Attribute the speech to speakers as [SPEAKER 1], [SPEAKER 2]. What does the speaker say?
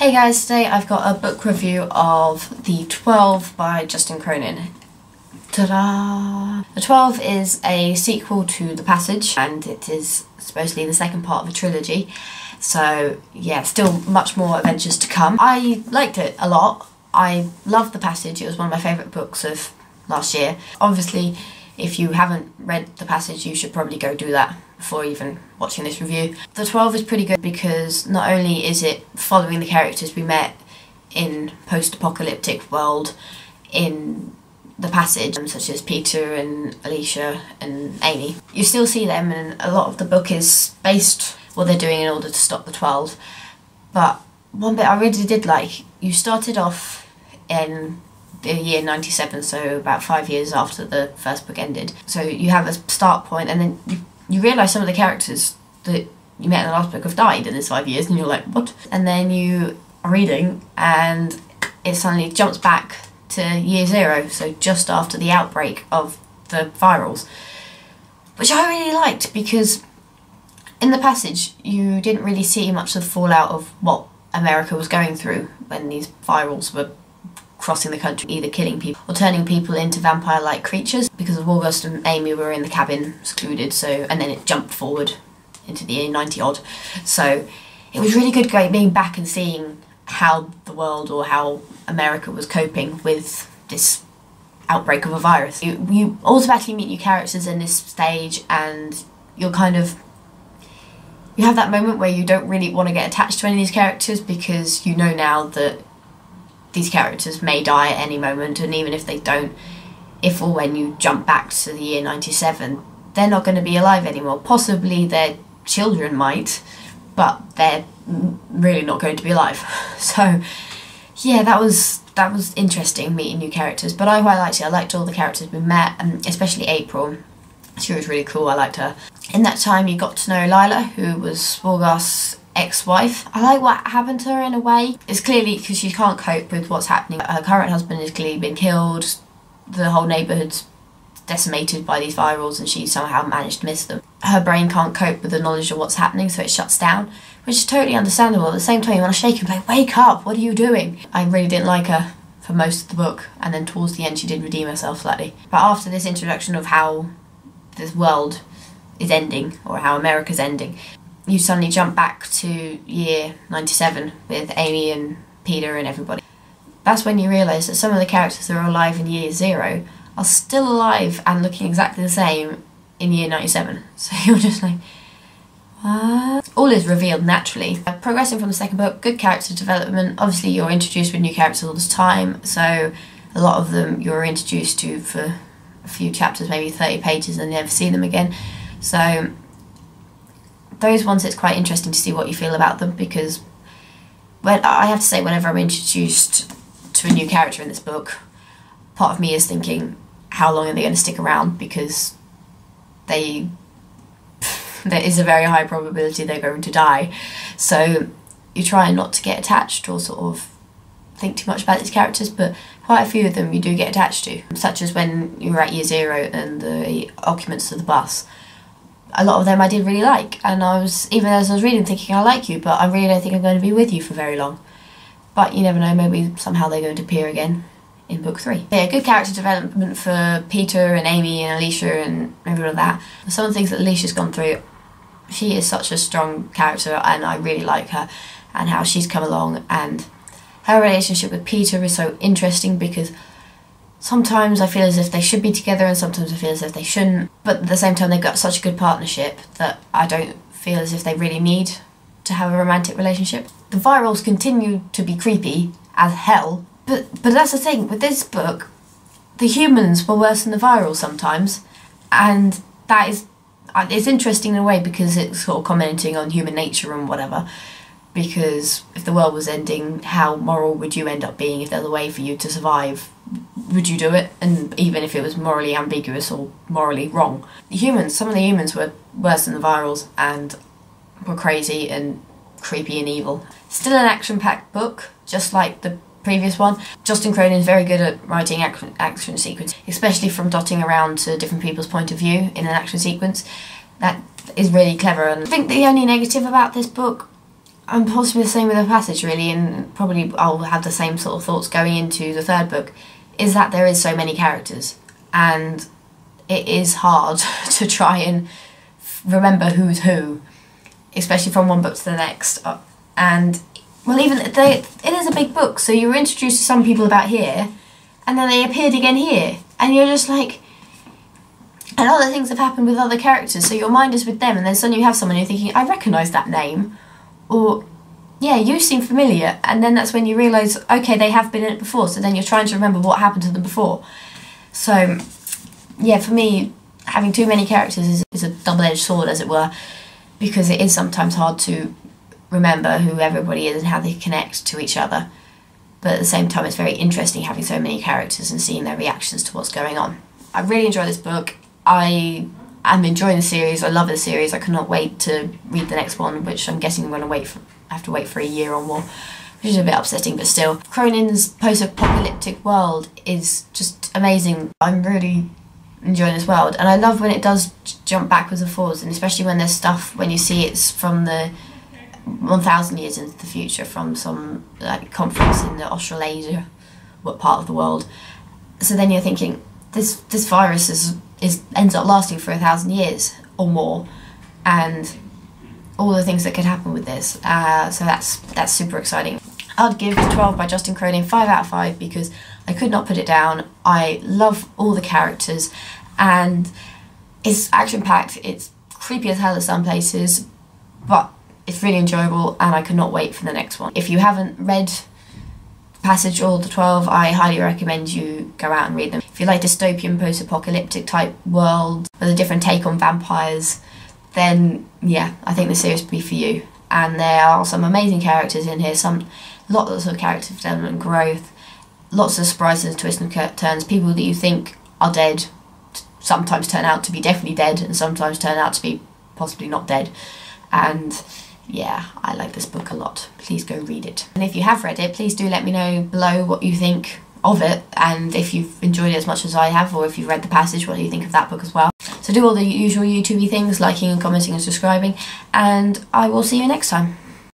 [SPEAKER 1] Hey guys, today I've got a book review of The 12 by Justin Cronin. Ta-da! The 12 is a sequel to The Passage, and it is supposedly the second part of a trilogy. So yeah, still much more adventures to come. I liked it a lot. I loved The Passage. It was one of my favourite books of last year. Obviously, if you haven't read The Passage, you should probably go do that before even watching this review. The 12 is pretty good because not only is it following the characters we met in post-apocalyptic world in The Passage, such as Peter and Alicia and Amy, you still see them, and a lot of the book is based what they're doing in order to stop the 12. But one bit I really did like, you started off in the year 97, so about 5 years after the first book ended. So you have a start point, and then you realise some of the characters that you met in the last book have died in this 5 years, and you're like, what? And then you are reading, and it suddenly jumps back to year 0, so just after the outbreak of the virals, which I really liked, because in The Passage you didn't really see much of the fallout of what America was going through when these virals were crossing the country, either killing people or turning people into vampire-like creatures, because of August and Amy were in the cabin secluded, so, and then it jumped forward into the year 90 odd. So it was really good being back and seeing how the world, or how America, was coping with this outbreak of a virus. You automatically meet new characters in this stage, and you're kind of, you have that moment where you don't really want to get attached to any of these characters, because you know now that these characters may die at any moment, and even if they don't, if or when you jump back to the year 97, they're not going to be alive anymore. Possibly their children might, but they're really not going to be alive. So yeah, that was interesting, meeting new characters, but I quite liked it. I liked all the characters we met, and especially April. She was really cool, I liked her. In that time you got to know Lila, who was Swargast's ex-wife. I like what happened to her in a way. It's clearly because she can't cope with what's happening. Her current husband has clearly been killed, the whole neighbourhood's decimated by these virals, and she somehow managed to miss them. Her brain can't cope with the knowledge of what's happening, so it shuts down, which is totally understandable. At the same time you want to shake her and be like, wake up, what are you doing? I really didn't like her for most of the book, and then towards the end she did redeem herself slightly. But after this introduction of how this world is ending, or how America's ending, you suddenly jump back to year 97 with Amy and Peter and everybody. That's when you realise that some of the characters that are alive in year 0 are still alive and looking exactly the same in year 97. So you're just like, what? All is revealed naturally. Progressing from the second book, good character development. Obviously you're introduced with new characters all this time, so a lot of them you're introduced to for a few chapters, maybe 30 pages, and never see them again. So those ones, it's quite interesting to see what you feel about them, because I have to say, whenever I'm introduced to a new character in this book, part of me is thinking, how long are they going to stick around, because there is a very high probability they're going to die. So you try not to get attached or sort of think too much about these characters, but quite a few of them you do get attached to, such as when you were at year 0 and the occupants of the bus. A lot of them I did really like, and I was, even as I was reading, thinking, I like you, but I really don't think I'm going to be with you for very long. But you never know, maybe somehow they're going to appear again in book 3. Yeah, good character development for Peter and Amy and Alicia and everyone like that. Some of the things that Alicia's gone through, she is such a strong character, and I really like her, and how she's come along, and her relationship with Peter is so interesting, because sometimes I feel as if they should be together, and sometimes I feel as if they shouldn't. But at the same time, they've got such a good partnership that I don't feel as if they really need to have a romantic relationship. The virals continue to be creepy as hell, but that's the thing. With this book, the humans were worse than the virals sometimes, and that is, it's interesting in a way, because it's sort of commenting on human nature and whatever. Because if the world was ending, how moral would you end up being? If there's a way for you to survive, would you do it? And even if it was morally ambiguous or morally wrong. Some of the humans were worse than the virals, and were crazy and creepy and evil. Still an action-packed book, just like the previous one. Justin Cronin is very good at writing action sequence, especially from dotting around to different people's point of view in an action sequence. That is really clever. And I think the only negative about this book I'm possibly the same with The Passage really, and probably I'll have the same sort of thoughts going into the third book, is that there is so many characters and it is hard to try and remember who's who, especially from one book to the next. And well, it is a big book, so you were introduced to some people about here and then they appeared again here, and you're just like, and other things have happened with other characters, so your mind is with them, and then suddenly you have someone you're thinking, I recognise that name, or yeah, you seem familiar, and then that's when you realise, okay, they have been in it before, so then you're trying to remember what happened to them before. So yeah, for me, having too many characters is a double-edged sword, as it were, because it is sometimes hard to remember who everybody is and how they connect to each other. But at the same time, it's very interesting having so many characters and seeing their reactions to what's going on. I really enjoy this book. I am enjoying the series. I love the series. I cannot wait to read the next one, which I'm guessing I'm going to have to wait for a year or more, which is a bit upsetting, but still. Cronin's post-apocalyptic world is just amazing. I'm really enjoying this world, and I love when it does jump backwards and forwards, and especially when there's stuff, when you see it's from the 1,000 years into the future, from some like conference in the Australasia, what part of the world. So then you're thinking, this virus ends up lasting for 1,000 years or more, and all the things that could happen with this. So that's super exciting. I'd give 12 by Justin Cronin 5 out of 5 because I could not put it down. I love all the characters, and it's action-packed. It's creepy as hell at some places, but it's really enjoyable, and I cannot wait for the next one. If you haven't read Passage or the 12, I highly recommend you go out and read them. If you like dystopian, post-apocalyptic type world with a different take on vampires, then yeah, I think the series would be for you. And there are some amazing characters in here, lots of character development and growth, lots of surprises and twists and turns. People that you think are dead sometimes turn out to be definitely dead, and sometimes turn out to be possibly not dead. And yeah, I like this book a lot. Please go read it. And if you have read it, please do let me know below what you think of it, and if you've enjoyed it as much as I have, or if you've read The Passage, what do you think of that book as well. So do all the usual YouTubey things, liking and commenting and subscribing, and I will see you next time.